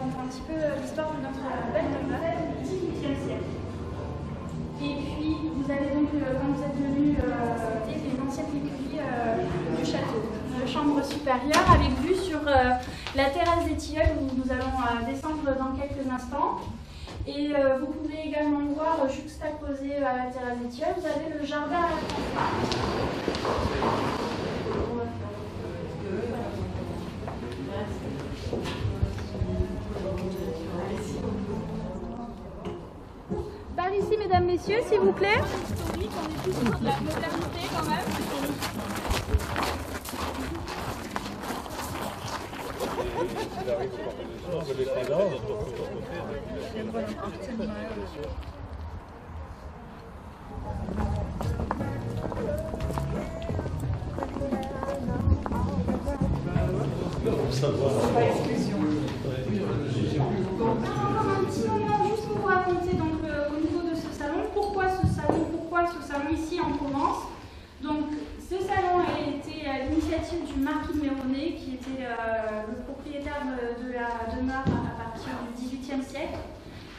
raconter un petit peu l'histoire de notre belle demeure du XVIIIe siècle. Et puis, vous avez donc, quand vous êtes venus, les anciennes écuries du château. Chambre supérieure avec vue sur la terrasse des Tilleuls où nous allons descendre dans quelques instants. Et vous pouvez également voir juxtaposé à la terrasse des Tilleuls, vous avez le jardin à la campagne. Par ici, mesdames, messieurs, s'il vous plaît. Historique, on est plus sur de la modernité quand même. Juste pour vous raconter donc, au niveau de ce salon, pourquoi ce salon ici en Provence. Donc, ce salon a été à l'initiative du marquis de Méronnet, qui était le propriétaire de la demeure à partir du XVIIIe siècle.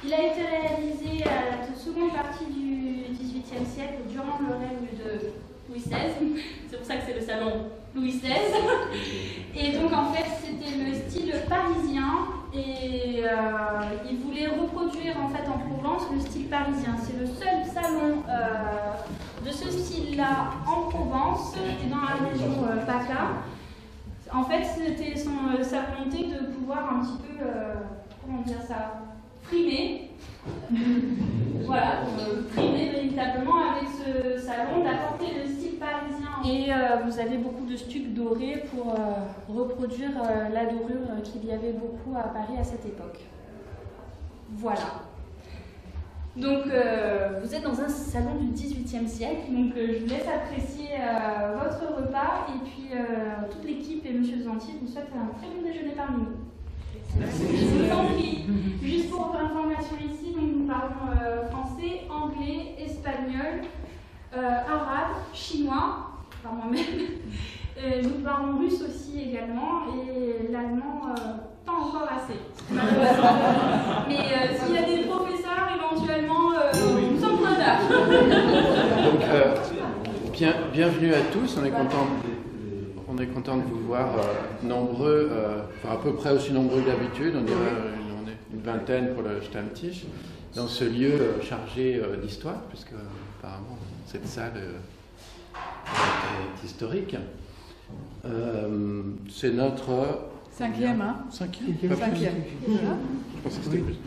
Il a été réalisé à la seconde partie du XVIIIe siècle, durant le règne de Louis XVI. C'est pour ça que c'est le salon Louis XVI. Et donc, en fait, c'était le style parisien. Et il voulait reproduire en fait en Provence le style parisien. C'est le seul salon de ce style-là en Provence et dans la région PACA. En fait, c'était sa volonté de pouvoir un petit peu, comment dire ça, frimer. Voilà, frimer véritablement avec ce salon, d'apporter le style parisien. Et vous avez beaucoup de stucs dorés pour reproduire la dorure qu'il y avait beaucoup à Paris à cette époque. Voilà. Donc, vous êtes dans un salon du XVIIIe siècle, donc je vous laisse apprécier votre repas et puis toute l'équipe et Monsieur Zantier vous souhaite un très bon déjeuner parmi nous. Merci. Je vous en prie. Juste pour information ici, donc nous parlons français, anglais, espagnol, arabe, chinois, par moi-même. Nous parlons russe aussi également et l'allemand pas encore assez. Mais s'il y a des professeurs, éventuellement, nous sommes preneurs. Donc, bienvenue à tous, on est content de vous voir nombreux, enfin à peu près aussi nombreux que d'habitude, on est une vingtaine pour le Stammtisch, dans ce lieu chargé d'histoire, puisque apparemment cette salle est historique. C'est notre cinquième, hein? Cinquième. Je pensais que c'était plus.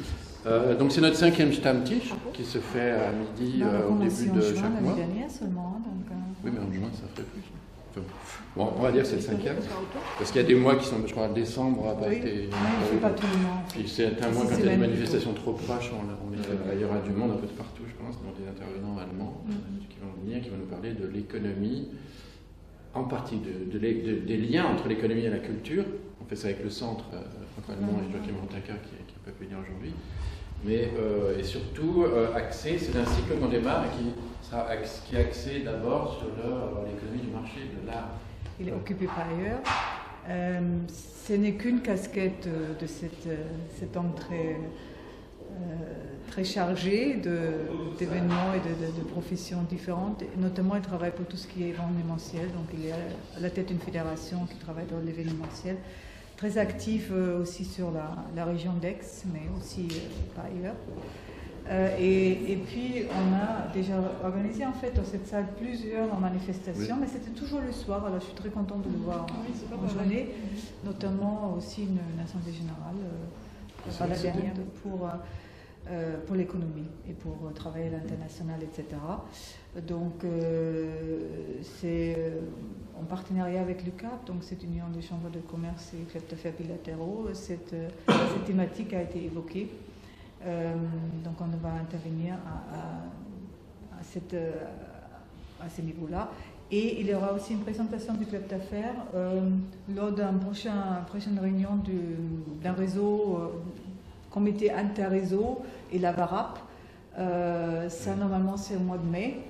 Donc c'est notre 5e Stammtisch qui se fait à midi au début de chaque mois. Dernière seulement, donc, oui, mais en juin ça ferait plus. Enfin, bon, on va dire que c'est le 5e. Parce qu'il y a des mois qui sont, je crois, décembre n'a pas été. Oui, pas tout le monde. Puis c'est un mois quand il y a des manifestations trop proches, il y aura du monde un peu de partout, je pense, dans des intervenants allemands qui vont venir, qui vont nous parler de l'économie, en partie des liens entre l'économie et la culture. On fait ça avec le centre allemand et Joachim Montaker qui n'a pas pu venir aujourd'hui. Mais et surtout axé, c'est un cycle qu'on démarre et qui est axé d'abord sur l'économie du marché, de l'art. Il est occupé par ailleurs. Ce n'est qu'une casquette de cet homme très chargé d'événements et de professions différentes. Notamment, il travaille pour tout ce qui est événementiel. Donc, il est à la tête d'une fédération qui travaille dans l'événementiel. Très actif aussi sur la région d'Aix, mais aussi par ailleurs. Et puis, on a déjà organisé en fait dans cette salle plusieurs manifestations, mais c'était toujours le soir. Alors, je suis très contente de le voir en journée, notamment aussi une assemblée générale, pas la dernière, pour l'économie et pour travailler à l'international, etc. Donc, c'est en partenariat avec l'UCAP, donc cette union des chambres de commerce et clubs d'affaires bilatéraux, cette thématique a été évoquée. Donc on va intervenir à ce niveau-là. Et il y aura aussi une présentation du club d'affaires lors d'une prochaine réunion d'un réseau, comité interréseau et la VARAP. Ça, normalement, c'est au mois de mai.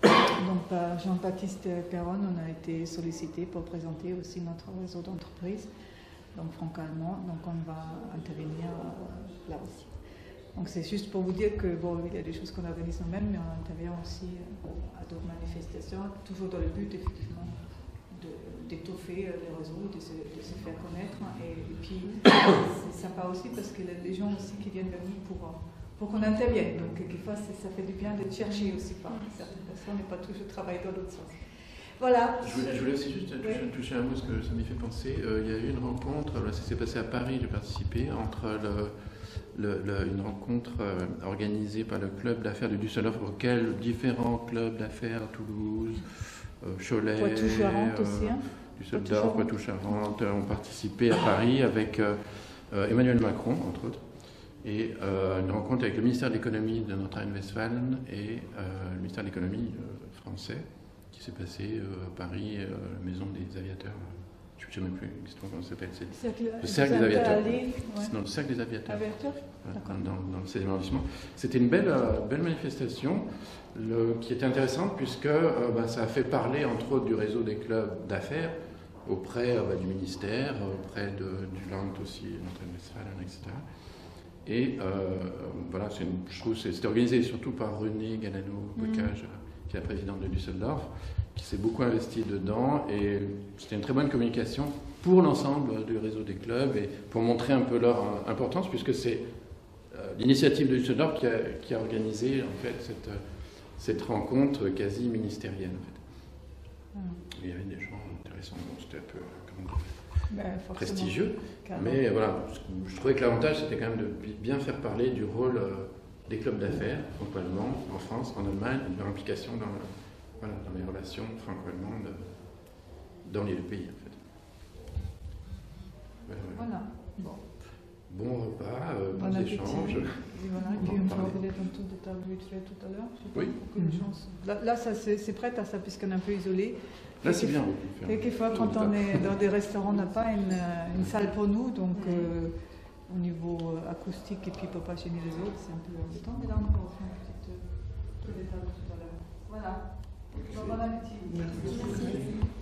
Donc, par Jean-Baptiste Perron, on a été sollicité pour présenter aussi notre réseau d'entreprises donc franco-allemand, donc on va intervenir là aussi. Donc c'est juste pour vous dire que bon, il y a des choses qu'on organise nous-mêmes, mais on intervient aussi à d'autres manifestations, toujours dans le but effectivement d'étoffer les réseaux, de se faire connaître. Et puis c'est sympa aussi parce que les gens aussi qui viennent vers nous pour qu'on intervienne. Donc quelquefois ça fait du bien de chercher aussi par certaines personnes et pas toujours travailler dans l'autre sens. Voilà. Je voulais aussi juste toucher un mot, parce que ça m'y fait penser. Il y a eu une rencontre, ça s'est passé à Paris, j'ai participé, entre une rencontre organisée par le club d'affaires de Düsseldorf, auquel différents clubs d'affaires, Toulouse, Cholet, Poitou-Charentes aussi, hein. Düsseldorf, Poitou-Charentes, ont participé à Paris avec Emmanuel Macron, entre autres, et une rencontre avec le ministère de l'économie de Nordrhein-Westfalen et le ministère de l'économie français, qui s'est passé à Paris, la maison des aviateurs. Je ne sais même plus exactement comment ça s'appelle. Le cercle des aviateurs. Non, le cercle des aviateurs. Dans le 16e arrondissement. C'était une belle manifestation qui était intéressante puisque ça a fait parler entre autres du réseau des clubs d'affaires auprès du ministère, auprès du Land aussi, Nordrhein-Westfalen, etc. Et voilà, je trouve que c'était organisé surtout par René Galano-Bocage, qui est la présidente de Düsseldorf, qui s'est beaucoup investi dedans, et c'était une très bonne communication pour l'ensemble du réseau des clubs et pour montrer un peu leur importance, puisque c'est l'initiative de Düsseldorf qui a organisé en fait cette rencontre quasi ministérielle. En fait. Il y avait des gens intéressants, c'était un peu prestigieux, mais voilà, je trouvais que l'avantage c'était quand même de bien faire parler du rôle des clubs d'affaires franco-allemands en France, en Allemagne, et de leur implication dans les relations franco-allemandes dans les deux pays, en fait. Voilà. Bon repas, bon bons échanges. Et voilà, et puis on peut revenir un tour de table vite fait tout à l'heure. Oui. Là c'est prêt à ça, puisqu'on est un peu isolé. Là, c'est bien. Quelquefois, quand on est dans des restaurants, on n'a pas une salle pour nous, donc au niveau acoustique, et puis il ne peut pas gêner les autres, c'est un peu embêtant. Mais là, on peut faire un petit tour de table tout à l'heure. Voilà. Bon appétit. Merci.